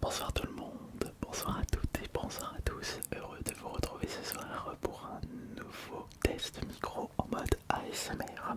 Bonsoir tout le monde, bonsoir à toutes et bonsoir à tous. Heureux de vous retrouver ce soir pour un nouveau test micro en mode ASMR.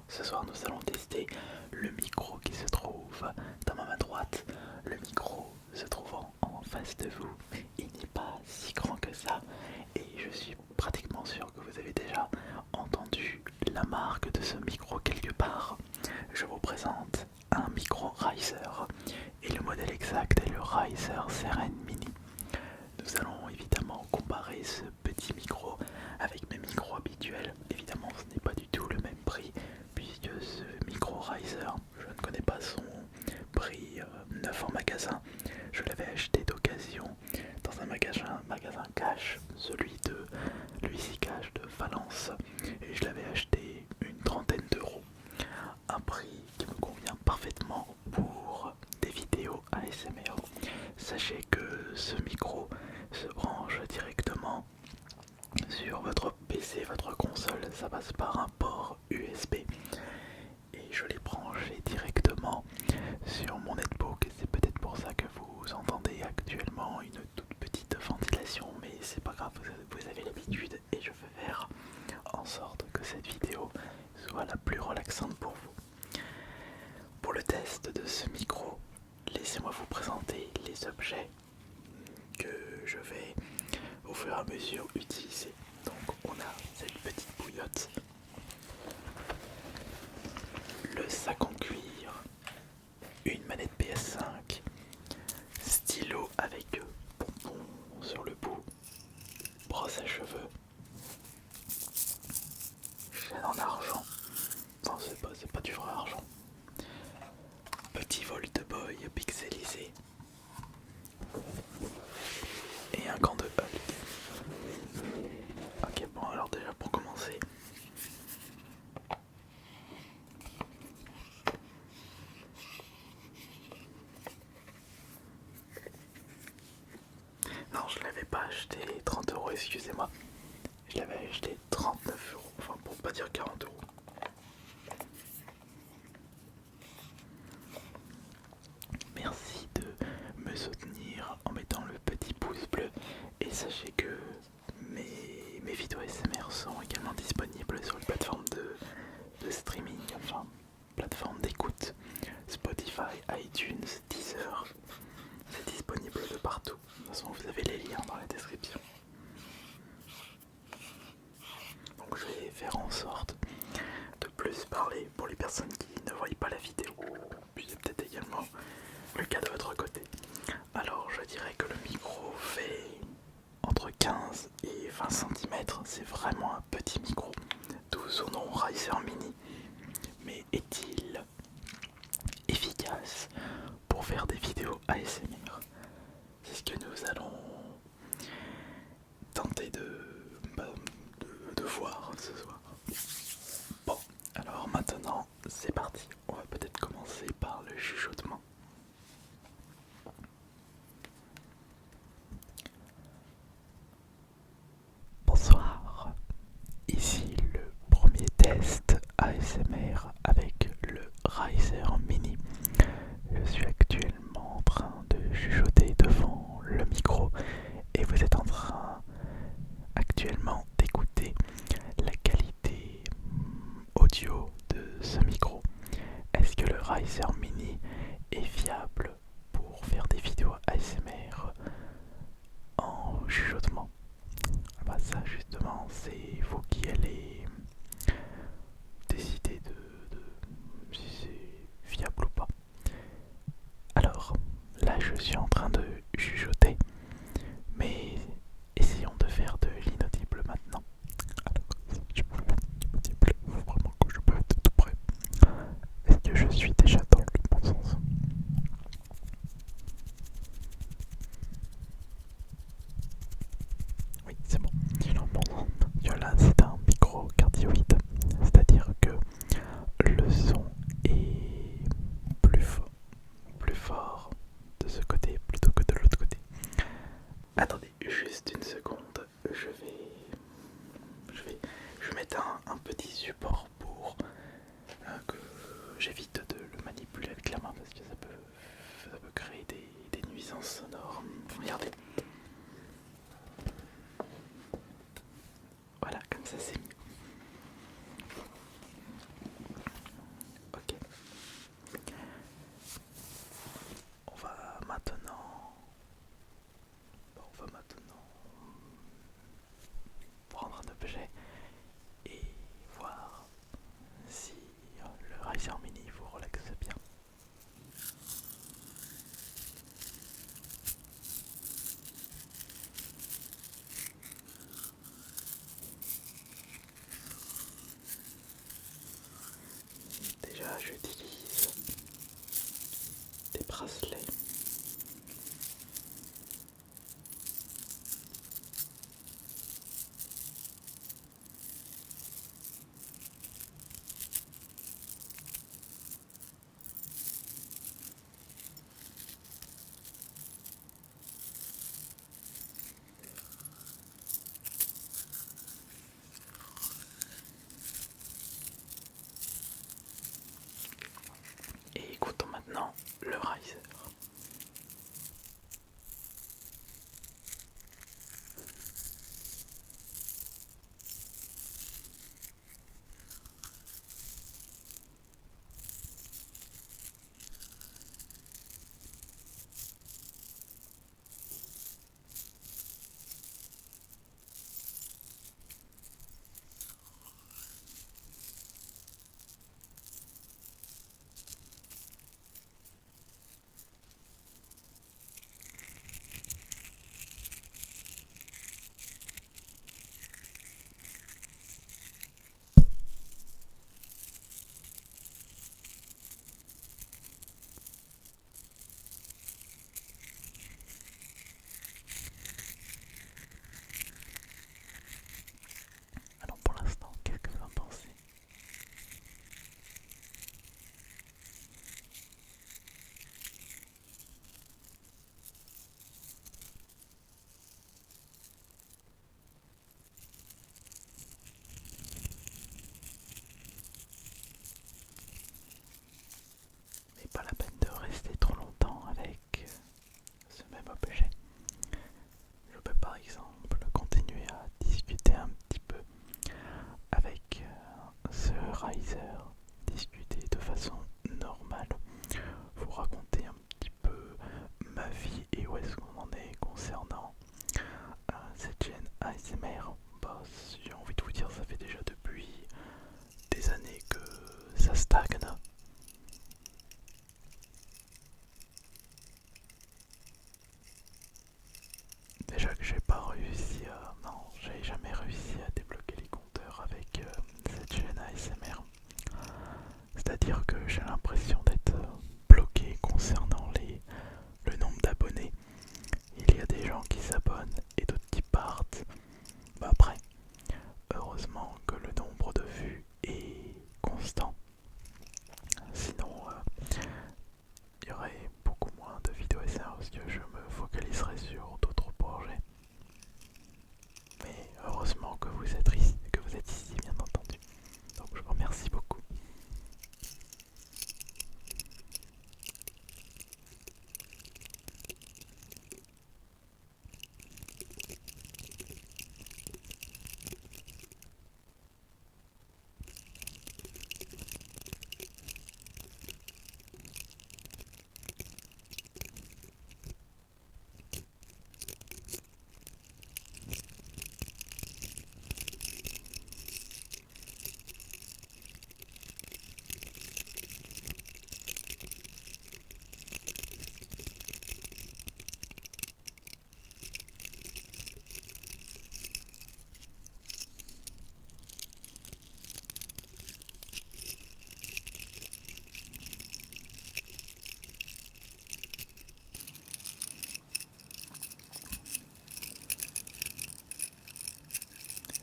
Ce soir nous allons tester le micro qui se trouve dans ma main droite. Le micro se trouvant en face de vous, il n'est pas si grand que ça et je suis pratiquement sûr que vous avez déjà entendu la marque de ce micro quelque part. Je vous présente un micro Riser et le modèle exact est le Riser Seren Mini. Nous allons évidemment comparer ce petit micro avec mes micros habituels. Évidemment ce n'est pas du tout le même prix puisque ce micro Riser, je ne connais pas son prix neuf en magasin. Je l'avais acheté d'occasion dans un magasin cash, celui de Louis Cash de Valence, et je l'avais acheté une trentaine d'euros. Un prix qui me convient parfaitement pour des vidéos ASMR. Sachez que ce micro se branche directement sur votre PC, votre console, ça passe par un port USB et je l'ai branché directement sur mon netbook. C'est peut-être pour ça que vous entendez actuellement une toute petite ventilation, mais c'est pas grave, vous avez l'habitude et je veux faire en sorte que cette vidéo soit la plus relaxante pour vous. Pour le test de ce micro, laissez-moi vous présenter les objets que je vais au fur et à mesure utiliser. Donc on a cette petite bouillotte, le sac en cuir, une manette PS5, stylo avec pompon sur le bout, brosse à cheveux, chaîne en argent, non c'est pas du vrai argent, petit Volt Boy pixelisé et un gant de Hulk. Ok, bon, alors déjà pour commencer, non, je l'avais pas acheté 30 €, excusez-moi, je l'avais acheté 39 €, enfin pour pas dire 40 €. Merci de me soutenir en mettant le petit pouce bleu et sachez que mes vidéos ASMR sont également disponibles sur les plateformes de streaming, enfin plateforme d'écoute, Spotify, iTunes, Deezer, c'est disponible de partout. De toute façon vous avez les liens dans la description. Donc je vais faire en sorte de plus parler pour les personnes qui ne voient pas la vidéo, puis c'est peut-être également le cas de votre côté. Alors je dirais que le micro fait entre 15 et 20 cm, c'est vraiment un petit micro, d'où son nom Riser Mini. Mais est-il efficace pour faire des vidéos ASMR? C'est ce que nous allons tenter de voir ce soir. Bon, alors maintenant c'est parti, on va peut-être commencer par le chuchotement. Bonsoir, ici le premier test ASMR avec le Riser Mini. Je suis actuellement en train de chuchoter devant le micro et vous êtes en train actuellement d'écouter la qualité audio de ce micro. Est-ce que le Riser Mini est fiable pour faire des vidéos ASMR en chuchotement? Ah bah ça justement c'est vous qui allez décider de si c'est fiable ou pas. Alors là je suis en train de chuchoter, mais essayons de faire de l'inaudible maintenant. Alors si je peux faire de l'inaudible, il faut vraiment que je peux être tout près. Est-ce que je suis déjà dans le bon sens? Oui, c'est bon. Là, c'est un micro cardioïde, c'est-à-dire que le son est plus fort de ce côté plutôt que Regardez. Voilà, comme ça c'est mieux. Ok. On va maintenant prendre un objet et voir si le Razer Mini vous relaxe bien. Déjà, j'utilise des bracelets. Et écoutons maintenant le Razer. Alors pour l'instant, qu'est-ce que vous en pensez? Mais pas la peine de rester trop longtemps avec ce même objet. Je peux par exemple continuer à discuter un petit peu avec ce Razer, discuter de façon normale, vous raconter un petit peu ma vie et où est-ce qu'on en est concernant cette chaîne ASMR. Bah, j'ai envie de vous dire, ça fait déjà depuis des années que ça stagne. Déjà que j'ai pas réussi à... Non, j'ai jamais réussi à débloquer les compteurs avec cette chaîne ASMR. C'est-à-dire que j'ai l'impression d'être bloqué concernant le nombre d'abonnés. Il y a des gens qui s'abonnent et d'autres qui partent. Bah après, heureusement que le nombre de vues est constant. Sinon, il y aurait beaucoup moins de vidéos ASMR parce que je me focaliserais sur d'autres projets. Mais heureusement que vous êtes ici, bien entendu. Donc je vous remercie beaucoup.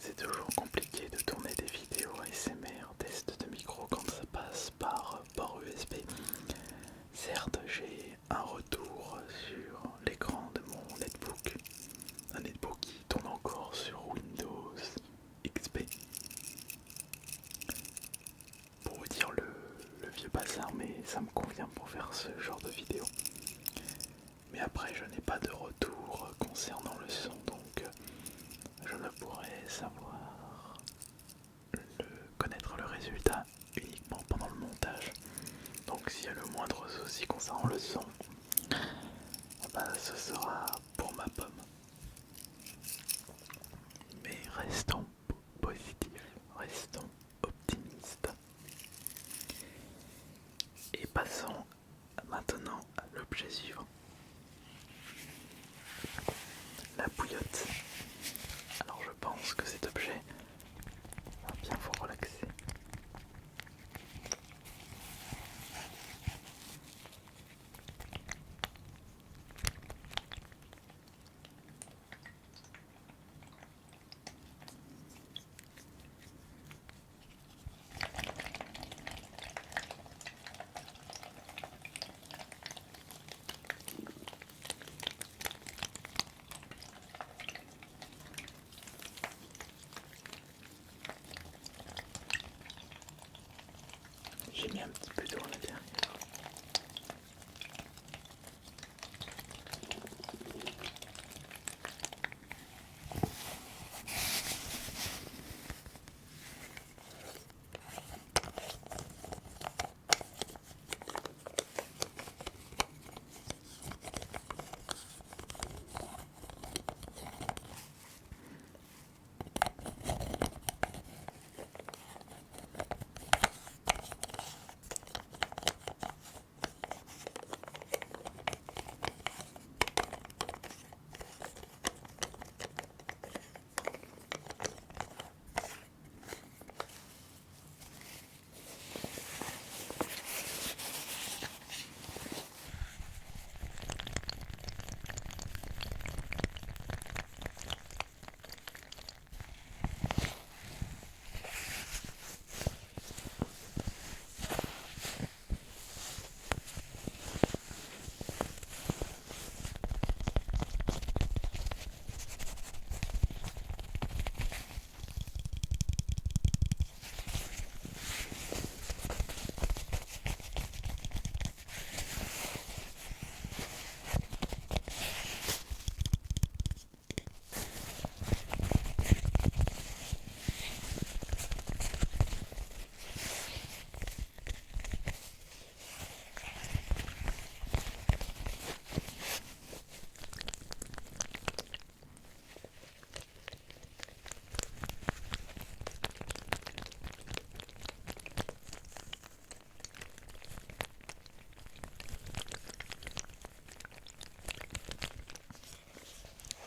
C'est toujours compliqué de tourner des vidéos ASMR, test de micro quand ça passe par port USB. Certes, j'ai un retour sur l'écran de mon netbook, un netbook qui tourne encore sur Windows XP. Pour vous dire le vieux bazar, mais ça me convient pour faire ce genre de vidéo. Mais après, je n'ai pas de retour concernant le son, donc je ne pourrais savoir connaître le résultat uniquement pendant le montage. Donc s'il y a le moindre souci concernant le son, ce sera pour ma pomme. Mais restons positifs, restons optimistes. Et passons maintenant à l'objet suivant. La bouillotte. Alors je pense que cet objet va bien vous relaxer. J'ai mis un petit peu d'eau à l'intérieur.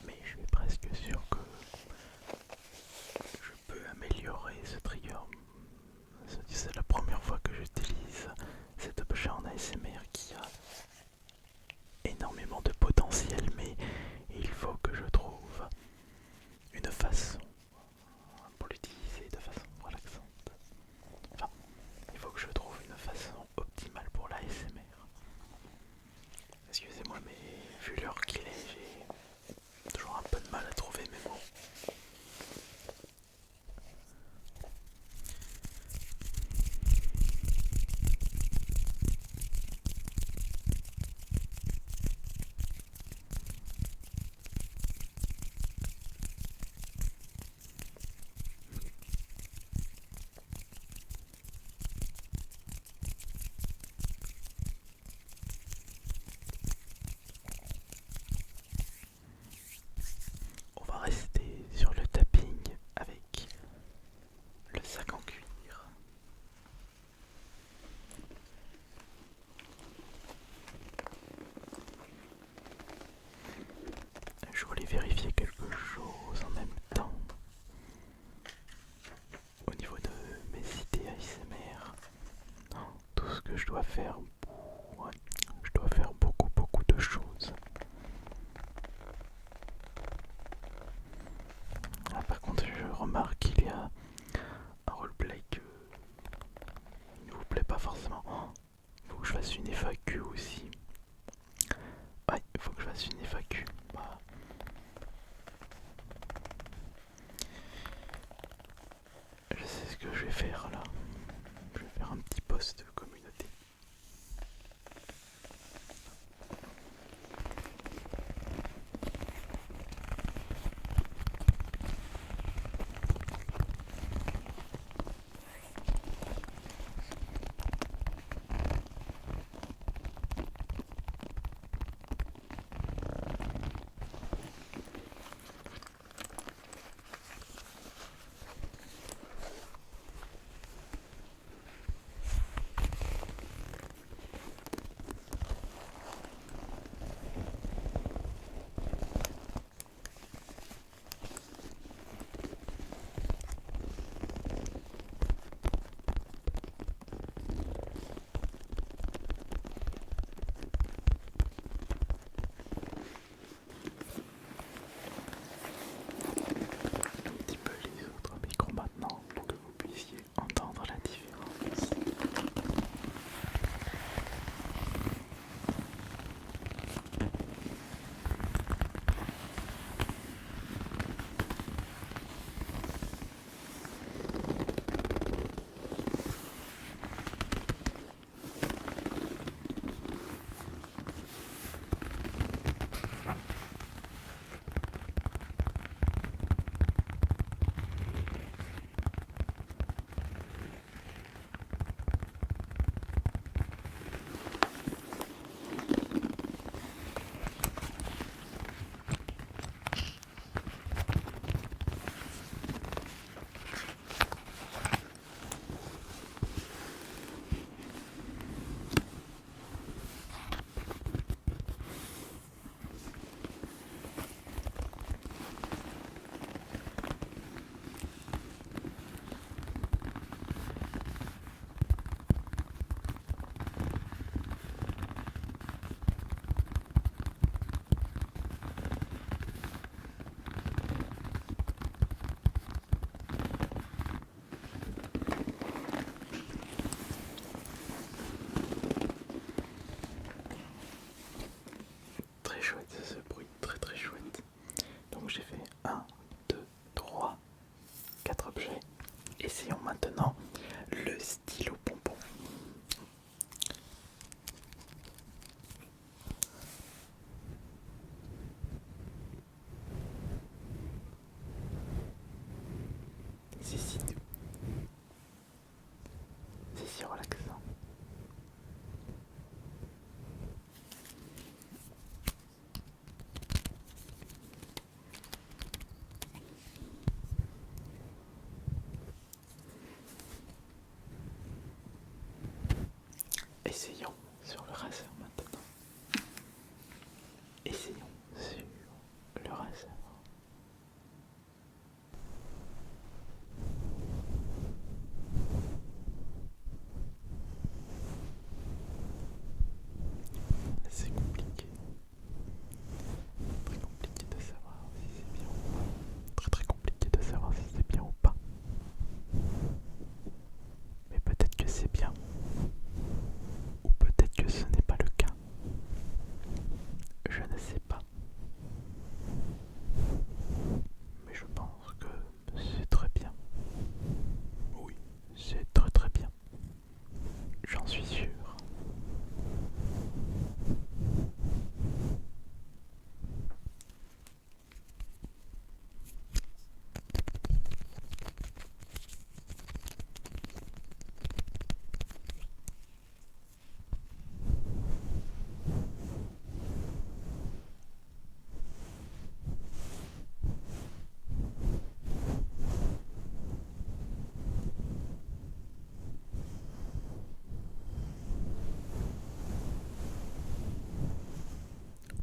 Mais je suis presque sûr que je peux améliorer ce trigger. C'est la première fois que j'utilise cet objet en ASMR qui a énormément de potentiel, mais il faut que je trouve une façon pour l'utiliser de façon relaxante. Enfin, il faut que je trouve une façon optimale pour l'ASMR. Excusez-moi, mais vu l'heure qu'il est, j'ai toujours un peu de mal à trouver mes mots. On va rester sur le tapping avec le sac en cuir. Je voulais vérifier quelque chose en même temps. Au niveau de mes idées ASMR, tout ce que je dois faire, ouais, je dois faire beaucoup de choses. Ah, par contre, je remarque qu'il y a un roleplay que il ne vous plaît pas forcément. Il faut que je fasse une FAQ aussi. Ouais, il faut que je fasse une FAQ. Bah. Je sais ce que je vais faire là. Je vais faire un petit post de communauté. C'est si doux. C'est si relaxant. Essayons sur le raser maintenant. Essayons sur le raser. C'est compliqué. Très compliqué de savoir si c'est bien ou pas. Très compliqué de savoir si c'est bien ou pas. Mais peut-être que c'est bien. Ou peut-être que ce n'est pas le cas. Je ne sais pas. Mais je pense que c'est très bien. Oui, c'est très bien. J'en suis sûr.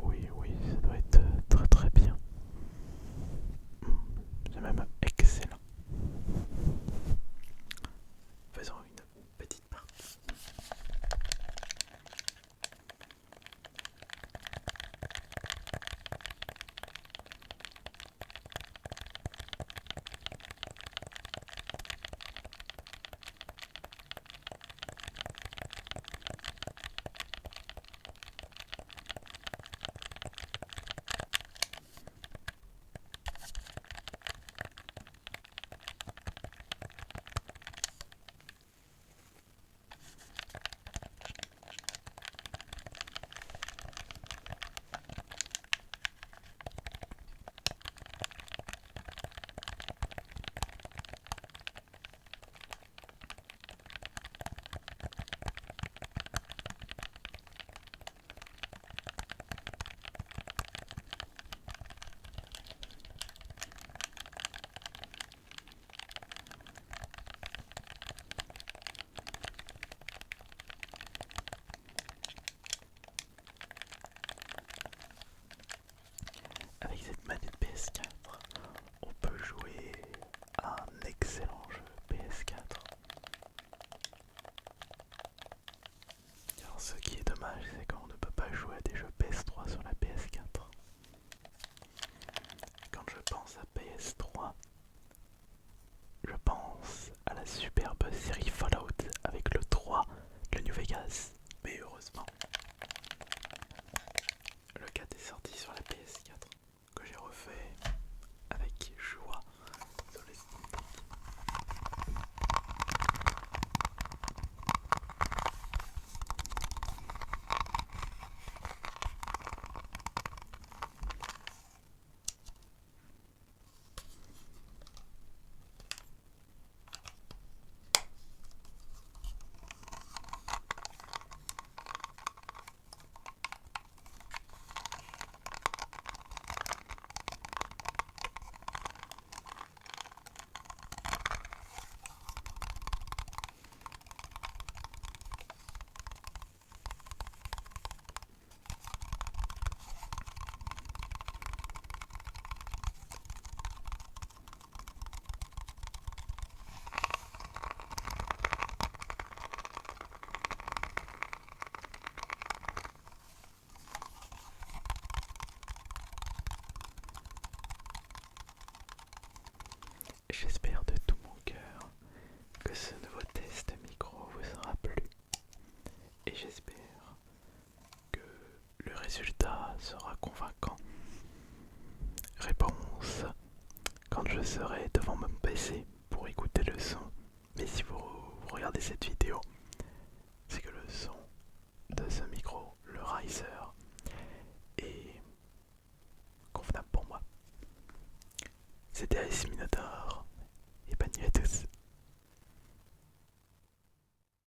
Oui, ça doit être très bien. C'est même excellent. Faisons une petite partie. Avec cette manette PS4, on peut jouer à un excellent jeu PS4. Alors ce qui est dommage, c'est qu'on ne peut pas jouer à des jeux PS3 sur la PS4. Quand je pense à PS3, je pense à la superbe série Fallout avec le 3, le New Vegas. Mais heureusement, le 4 est sorti sur la PS4, que j'ai refait avec joie sur les Steam Deck. J'espère de tout mon cœur que ce nouveau test micro vous aura plu et j'espère que le résultat sera convaincant. Réponse: quand je serai devant mon PC pour écouter le son. Mais si vous regardez cette vidéo, c'est que le son de ce micro, le Riser, est convenable pour moi. C'était AS Minotaur et bonne nuit à tous.